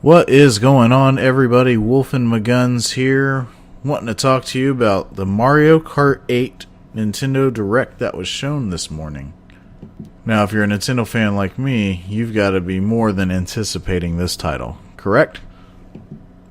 What is going on, everybody? WolfenMcGunz here, wanting to talk to you about the Mario Kart 8 Nintendo Direct that was shown this morning. Now, if you're a Nintendo fan like me, you've got to be more than anticipating this title, correct?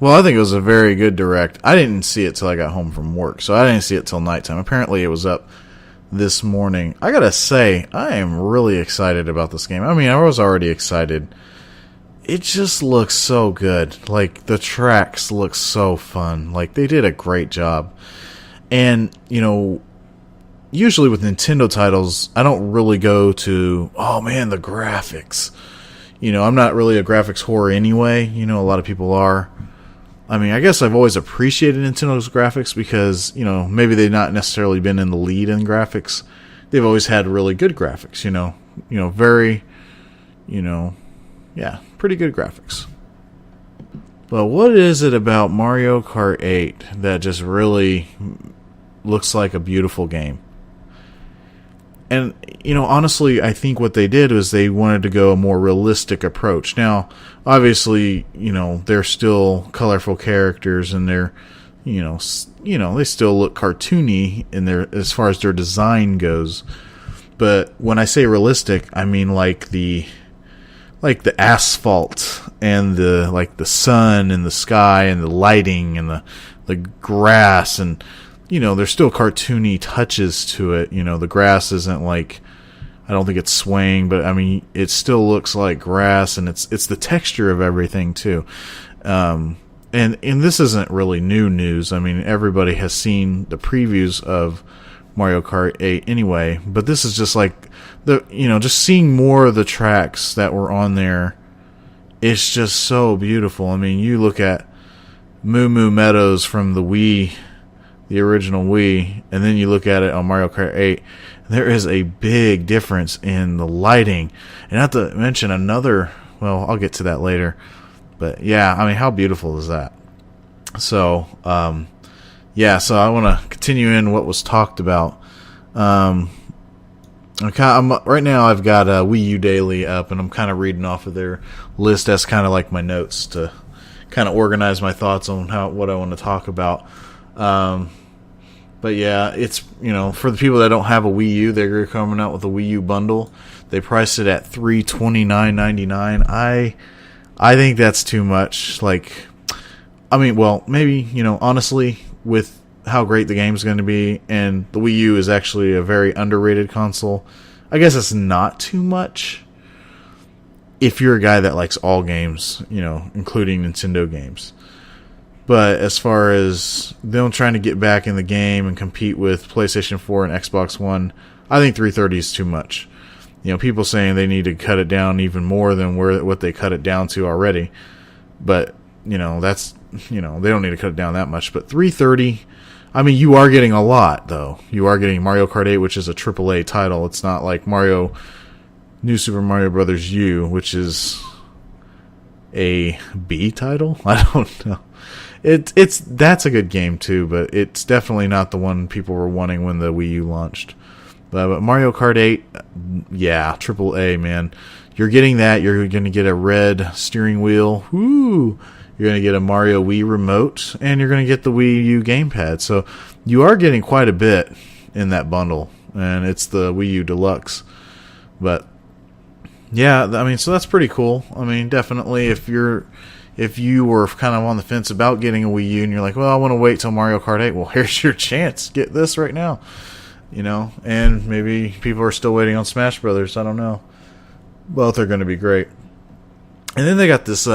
Well, I think it was a very good Direct. I didn't see it till I got home from work, so I didn't see it till nighttime. Apparently, it was up this morning. I gotta say, I am really excited about this game. I mean, I was already excited. It just looks so good. Like, the tracks look so fun. Like, they did a great job. And, you know, usually with Nintendo titles, I don't really go to, oh man, the graphics. You know, I'm not really a graphics whore anyway. You know, a lot of people are. I mean, I guess I've always appreciated Nintendo's graphics because, you know, maybe they've not necessarily been in the lead in graphics. They've always had really good graphics, you know, very, yeah, pretty good graphics. But what is it about Mario Kart 8 that just really looks like a beautiful game? And, you know, honestly, I think what they did was they wanted to go a more realistic approach. Now, obviously, you know, they're still colorful characters and they're, they still look cartoony in their, as far as their design goes. But when I say realistic, I mean like the asphalt and the sun and the sky and the lighting and the grass, and you know, there's still cartoony touches to it. You know, the grass isn't like, I don't think it's swaying, but I mean, it still looks like grass, and it's the texture of everything too. And this isn't really new news. I mean, everybody has seen the previews of Mario Kart 8 anyway, but this is just like just seeing more of the tracks that were on there. It's just so beautiful. I mean, you look at Moo Moo Meadows from the Wii, the original Wii, and then you look at it on Mario Kart 8. There is a big difference in the lighting. And not to mention another, well, I'll get to that later. But yeah, I mean, how beautiful is that? So, so I want to continue in what was talked about. Right now I've got Wii U Daily up, and I'm kind of reading off of their list as kind of like my notes to kind of organize my thoughts on what I want to talk about. But yeah, it's, for the people that don't have a Wii U, they're coming out with a Wii U bundle. They priced it at $329.99. I think that's too much. Like, I mean, well, maybe, honestly, with how great the game's going to be, and the Wii U is actually a very underrated console, I guess it's not too much if you're a guy that likes all games, including Nintendo games. But as far as them trying to get back in the game and compete with PlayStation 4 and Xbox One, I think $330 is too much. People saying they need to cut it down even more than what they cut it down to already. But, that's, they don't need to cut it down that much. But $330, I mean, you are getting a lot, though. You are getting Mario Kart 8, which is a AAA title. It's not like New Super Mario Bros. U, which is a B title? I don't know. That's a good game too, but it's definitely not the one people were wanting when the Wii U launched. But Mario Kart 8, yeah, AAA, man. You're getting that. You're going to get a red steering wheel. Woo! You're going to get a Mario Wii remote, and you're going to get the Wii U gamepad. So you are getting quite a bit in that bundle, and it's the Wii U Deluxe. But yeah, I mean, so that's pretty cool. I mean, definitely if you were kind of on the fence about getting a Wii U and you're like, well, I want to wait till Mario Kart 8, well, here's your chance. Get this right now. And maybe people are still waiting on Smash Brothers. I don't know. Both are going to be great. And then they got this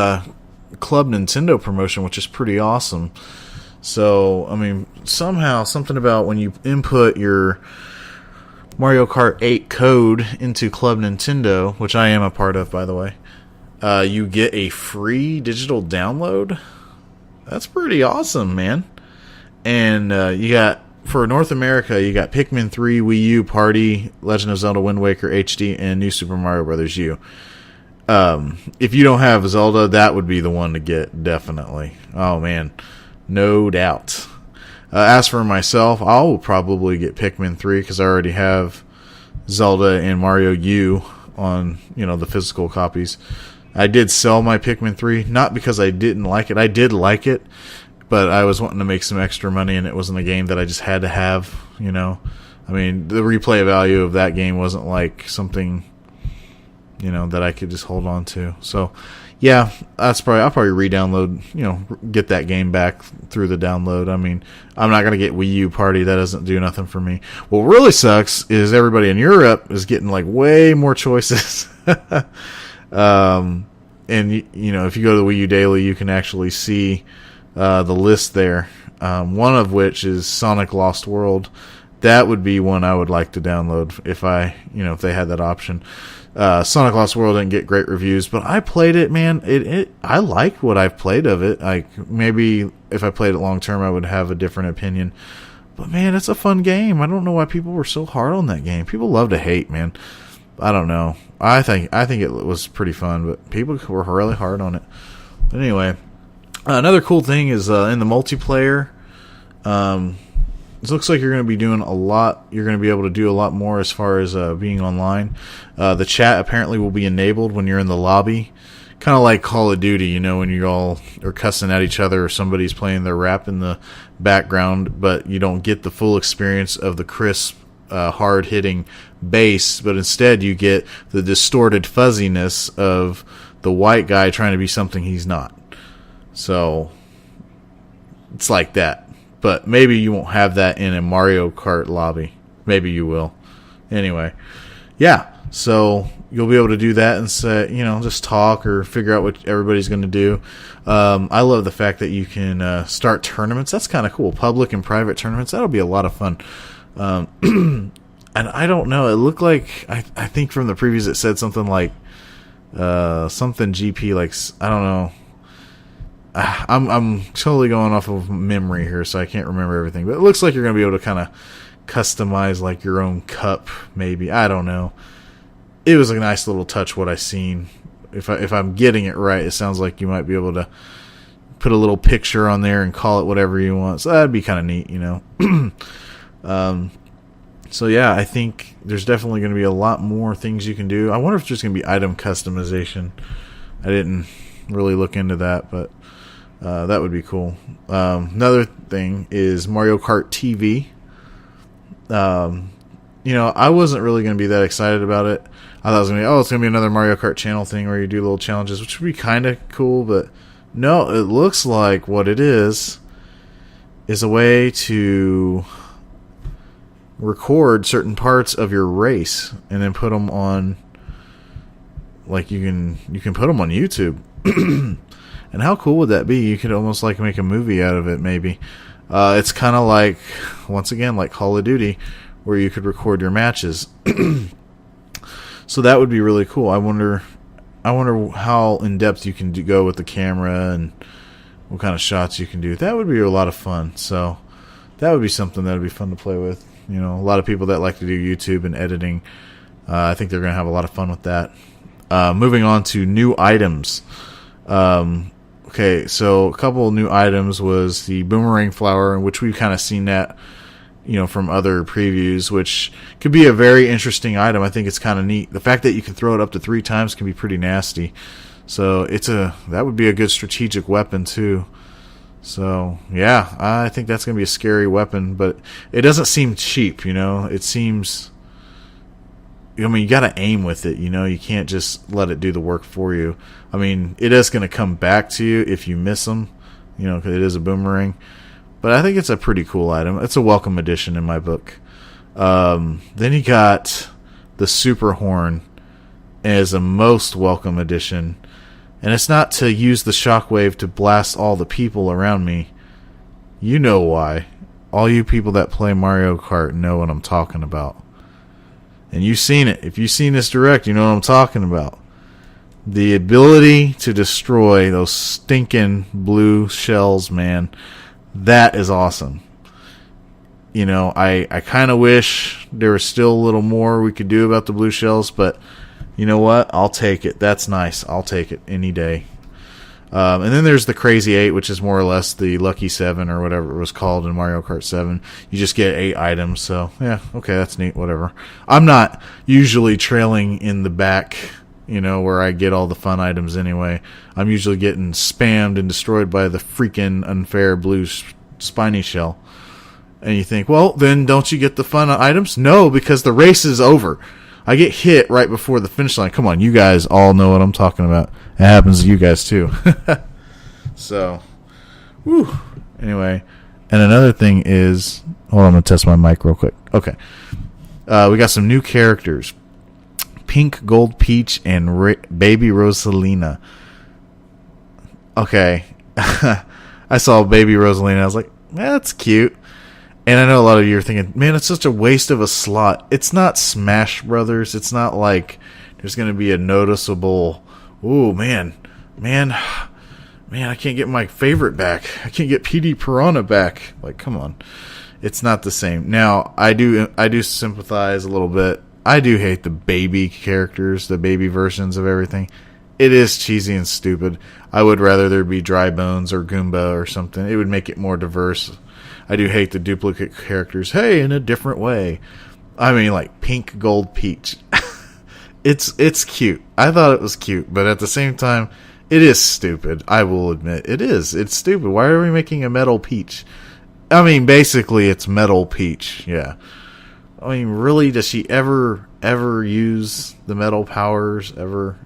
Club Nintendo promotion, which is pretty awesome. So, I mean, somehow, something about when you input your Mario Kart 8 code into Club Nintendo, which I am a part of, by the way, you get a free digital download. That's pretty awesome, man. And you got, for North America, you got Pikmin 3, Wii U, Party, Legend of Zelda Wind Waker HD, and New Super Mario Bros. U. If you don't have Zelda, that would be the one to get, definitely. Oh, man. No doubt. As for myself, I'll probably get Pikmin 3 because I already have Zelda and Mario U on, the physical copies. I did sell my Pikmin 3, not because I didn't like it. I did like it, but I was wanting to make some extra money, and it wasn't a game that I just had to have, you know. I mean, the replay value of that game wasn't like something, you know, that I could just hold on to. So, yeah, I'll probably re-download, you know, get that game back through the download. I mean, I'm not going to get Wii U Party. That doesn't do nothing for me. What really sucks is everybody in Europe is getting, like, way more choices. And, you know, if you go to the Wii U Daily, you can actually see the list there. One of which is Sonic Lost World. That would be one I would like to download if they had that option. Sonic Lost World didn't get great reviews, but I played it, man. I like what I've played of it. Like, maybe if I played it long term, I would have a different opinion. But man, it's a fun game. I don't know why people were so hard on that game. People love to hate, man. I don't know. I think it was pretty fun, but people were really hard on it. But anyway, another cool thing is in the multiplayer. It looks like you're going to be doing a lot. You're going to be able to do a lot more as far as being online. The chat apparently will be enabled when you're in the lobby. Kind of like Call of Duty, you know, when you all are cussing at each other or somebody's playing their rap in the background, but you don't get the full experience of the crisp, hard-hitting bass, but instead you get the distorted fuzziness of the white guy trying to be something he's not. So, it's like that. But maybe you won't have that in a Mario Kart lobby. Maybe you will. Anyway, yeah. So you'll be able to do that and say, you know, just talk or figure out what everybody's going to do. I love the fact that you can start tournaments. That's kind of cool. Public and private tournaments. That'll be a lot of fun. And I don't know. It looked like, I think from the previews it said something like something GP, like, I don't know. I'm totally going off of memory here, so I can't remember everything. But it looks like you're going to be able to kind of customize like your own cup, maybe. I don't know. It was a nice little touch what I seen. If I'm getting it right, it sounds like you might be able to put a little picture on there and call it whatever you want. So that'd be kind of neat, you know. So yeah, I think there's definitely going to be a lot more things you can do. I wonder if there's going to be item customization. I didn't really look into that, but that would be cool. Another thing is Mario Kart TV. You know, I wasn't really going to be that excited about it. I thought it was going to be, it's going to be another Mario Kart channel thing where you do little challenges, which would be kind of cool, but no, it looks like what it is a way to record certain parts of your race and then put them on, like you can put them on YouTube. And how cool would that be? You could almost like make a movie out of it, maybe. It's kind of like, once again, like Call of Duty, where you could record your matches. So that would be really cool. I wonder how in depth you can go with the camera and what kind of shots you can do. That would be a lot of fun. So that would be something that would be fun to play with. You know, a lot of people that like to do YouTube and editing, I think they're going to have a lot of fun with that. Moving on to new items. Okay, so a couple of new items was the boomerang flower, in which we've kind of seen that, you know, from other previews, which could be a very interesting item. I think it's kind of neat. The fact that you can throw it up to 3 times can be pretty nasty. So that would be a good strategic weapon too. So yeah, I think that's gonna be a scary weapon, but it doesn't seem cheap. You know, it seems. I mean, you got to aim with it, you know. You can't just let it do the work for you. I mean, it is going to come back to you if you miss them, you know, because it is a boomerang. But I think it's a pretty cool item. It's a welcome addition in my book. Then you got the Super Horn as a most welcome addition. And it's not to use the shockwave to blast all the people around me. You know why. All you people that play Mario Kart know what I'm talking about. And you've seen it. If you've seen this direct, you know what I'm talking about. The ability to destroy those stinking blue shells, man. That is awesome. You know, I kind of wish there was still a little more we could do about the blue shells, but you know what? I'll take it. That's nice. I'll take it any day. And then there's the Crazy 8, which is more or less the Lucky 7 or whatever it was called in Mario Kart 7. You just get 8 items, so yeah, okay, that's neat, whatever. I'm not usually trailing in the back where I get all the fun items anyway. I'm usually getting spammed and destroyed by the freaking unfair blue spiny shell. And you think, well, then don't you get the fun items? No, because the race is over. I get hit right before the finish line. Come on, you guys all know what I'm talking about. It happens to you guys too. So, whew. Anyway, and another thing is, hold on, I'm going to test my mic real quick. Okay. We got some new characters. Pink Gold Peach and Baby Rosalina. Okay. I saw Baby Rosalina. I was like, that's cute. And I know a lot of you are thinking, man, it's such a waste of a slot. It's not Smash Brothers. It's not like there's going to be a noticeable, ooh, man, I can't get my favorite back. I can't get PD Piranha back. Like, come on. It's not the same. Now, I do sympathize a little bit. I do hate the baby characters, the baby versions of everything. It is cheesy and stupid. I would rather there be Dry Bones or Goomba or something. It would make it more diverse. I do hate the duplicate characters. Hey, in a different way. I mean, like Pink Gold Peach. It's cute. I thought it was cute, but at the same time, it is stupid. I will admit it is. It's stupid. Why are we making a metal peach? I mean, basically, it's metal peach. Yeah. I mean, really, does she ever use the metal powers ever?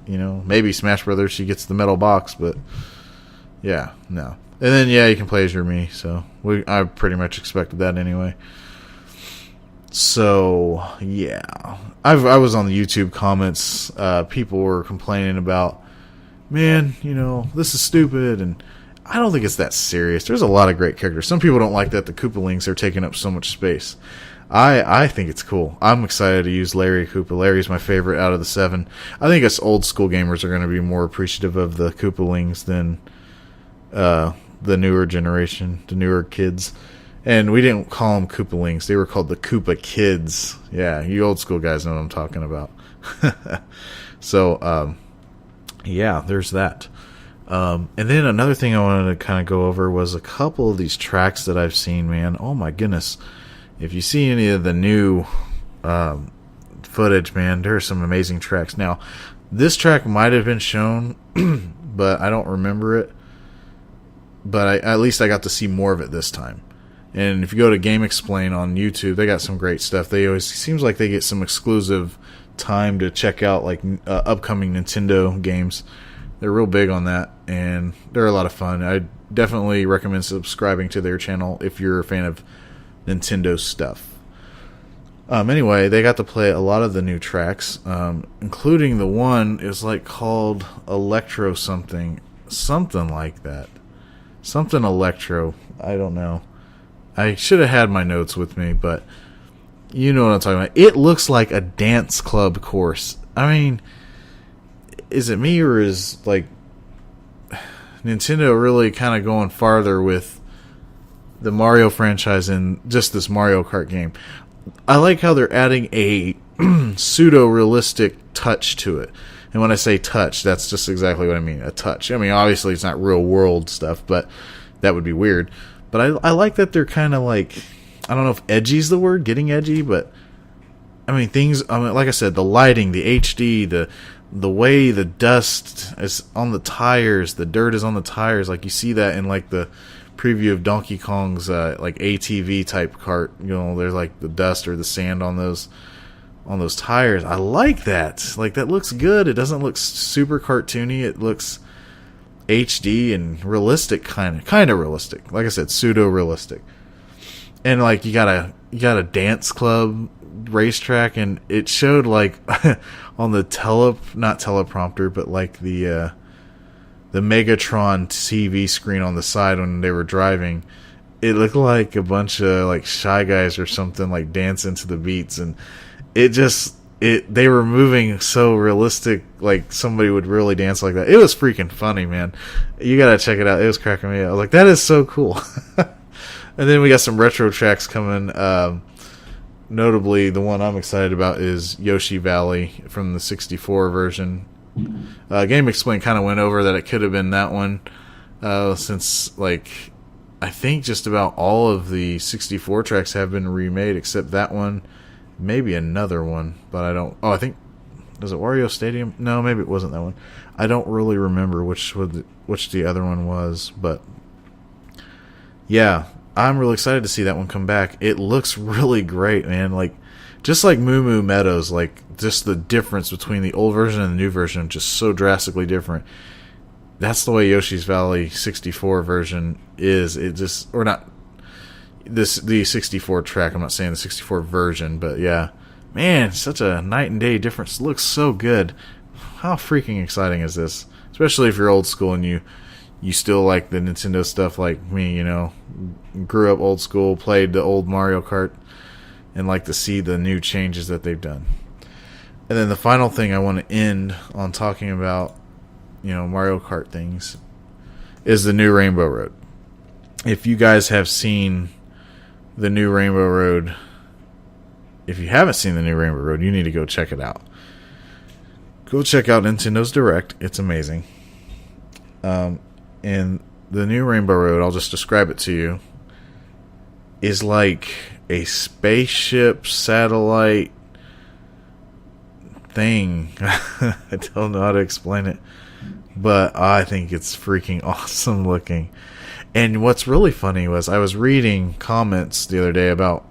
Maybe Smash Brothers, she gets the metal box, but yeah, no. And then, yeah, you can play as your me, so I pretty much expected that anyway. So, yeah. I was on the YouTube comments. People were complaining about, man, this is stupid, and I don't think it's that serious. There's a lot of great characters. Some people don't like that the Koopalings are taking up so much space. I think it's cool. I'm excited to use Larry Koopa. Larry's my favorite out of the 7. I think us old school gamers are going to be more appreciative of the Koopalings than the newer generation, the newer kids. And we didn't call them Koopalings. They were called the Koopa Kids. Yeah, you old school guys know what I'm talking about. So, yeah, there's that. And then another thing I wanted to kind of go over was a couple of these tracks that I've seen, man. Oh, my goodness. If you see any of the new footage, man, there are some amazing tracks. Now, this track might have been shown, but I don't remember it. But at least I got to see more of it this time. And if you go to Game Explain on YouTube, they got some great stuff. They always seems like they get some exclusive time to check out like upcoming Nintendo games. They're real big on that, and they're a lot of fun. I definitely recommend subscribing to their channel if you're a fan of Nintendo stuff. Anyway, they got to play a lot of the new tracks, including the one is like called Electro something like that. Something Electro. I don't know. I should have had my notes with me, but you know what I'm talking about. It looks like a dance club course. I mean, is it me or is like Nintendo really kind of going farther with the Mario franchise in just this Mario Kart game? I like how they're adding a pseudo-realistic touch to it. And when I say touch, that's just exactly what I mean, a touch. I mean, obviously it's not real-world stuff, but that would be weird. But I like that they're kind of like, I don't know if edgy's the word, getting edgy, but I mean, like I said, the lighting, the HD, the way the dust is on the tires, the dirt is on the tires, like you see that in like the preview of Donkey Kong's like ATV type kart. There's like the dust or the sand on those tires. I like that. Like, that looks good. It doesn't look super cartoony. It looks HD and realistic, kind of realistic. Like I said, pseudo realistic. And like you got a dance club racetrack, and it showed like on the not teleprompter, but like the Megatron TV screen on the side when they were driving. It looked like a bunch of like Shy Guys or something, like dancing to the beats, and they were moving so realistic, like somebody would really dance like that. It was freaking funny, man. You gotta check it out. It was cracking me up. I was like, that is so cool. And then we got some retro tracks coming. Notably, the one I'm excited about is Yoshi Valley from the 64 version. Game Explain kind of went over that it could have been that one, since like I think just about all of the 64 tracks have been remade except that one, maybe another one, but I don't. Oh, I think Was it Wario Stadium? No, maybe it wasn't that one. I don't really remember which the other one was, but yeah, I'm really excited to see that one come back. It looks really great, man. Like, just like Moo Moo Meadows, like, just the difference between the old version and the new version, just so drastically different. That's the way Yoshi's Valley 64 version is. It just, or not, the 64 track, I'm not saying the 64 version, but yeah. Man, such a night and day difference. It looks so good. How freaking exciting is this? Especially if you're old school and you still like the Nintendo stuff like me, you know. Grew up old school, played the old Mario Kart, and like to see the new changes that they've done. And then the final thing I want to end on talking about, you know, Mario Kart things, is the new Rainbow Road. If you guys have seen the new Rainbow Road, if you haven't seen the new Rainbow Road, you need to go check it out. Go check out Nintendo's Direct. It's amazing. And the new Rainbow Road, I'll just describe it to you, is like a spaceship satellite thing. I don't know how to explain it, but I think it's freaking awesome looking. And what's really funny was I was reading comments the other day about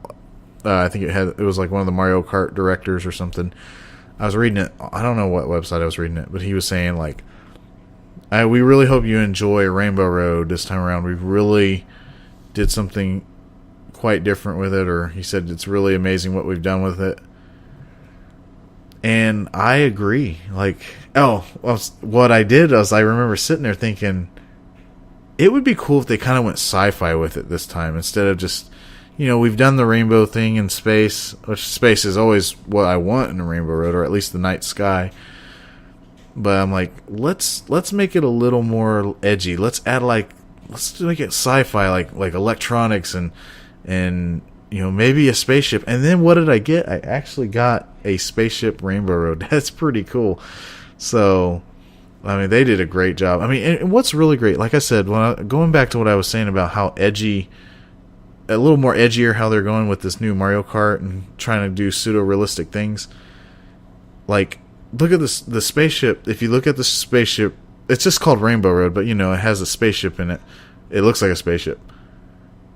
I think it was like one of the Mario Kart directors or something. I was reading it. I don't know what website I was reading it, but he was saying like, we really hope you enjoy Rainbow Road this time around. We really did something quite different with it, or he said it's really amazing what we've done with it. And I agree. Like, what I did was I remember sitting there thinking it would be cool if they kind of went sci-fi with it this time instead of just, you know, we've done the rainbow thing in space, which space is always what I want in a Rainbow Road, or at least the night sky. But I'm like, let's make it a little more edgy. Let's make it sci-fi, like electronics and you know, maybe a spaceship. And then what did I get? I actually got a spaceship Rainbow Road. That's pretty cool. So, I mean, they did a great job. I mean, and what's really great, like I said, going back to what I was saying about how edgy, a little more edgier how they're going with this new Mario Kart and trying to do pseudo-realistic things. Like, look at the spaceship. If you look at the spaceship, it's just called Rainbow Road, but, you know, it has a spaceship in it. It looks like a spaceship.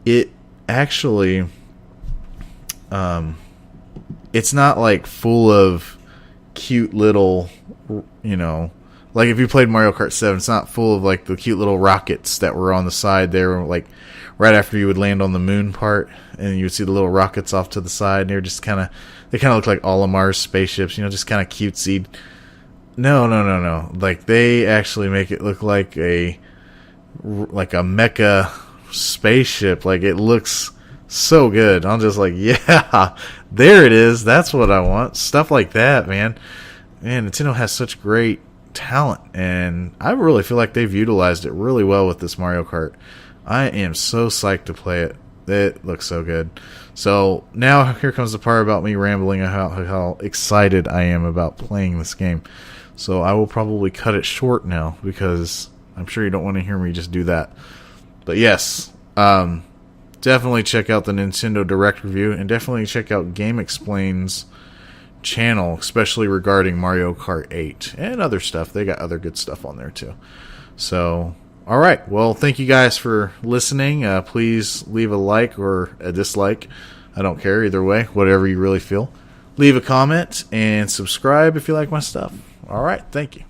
It actually, it's not, like, full of cute little, you know, like if you played Mario Kart 7, it's not full of, like, the cute little rockets that were on the side there, like, right after you would land on the moon part, and you would see the little rockets off to the side, and they kind of look like Olimar's spaceships, you know, just kind of cutesy. No. Like, they actually make it look like a mecha spaceship. Like, it looks so good. I'm just like, yeah, there it is. That's what I want. Stuff like that, man. Man, Nintendo has such great talent, and I really feel like they've utilized it really well with this Mario Kart. I am so psyched to play it. It looks so good. So now here comes the part about me rambling about how excited I am about playing this game. So I will probably cut it short now because I'm sure you don't want to hear me just do that. But yes, definitely check out the Nintendo Direct review, and definitely check out Game Explain's channel, especially regarding Mario Kart 8 and other stuff. They got other good stuff on there too. So, all right. Well, thank you guys for listening. Please leave a like or a dislike. I don't care either way, whatever you really feel. Leave a comment and subscribe if you like my stuff. All right. Thank you.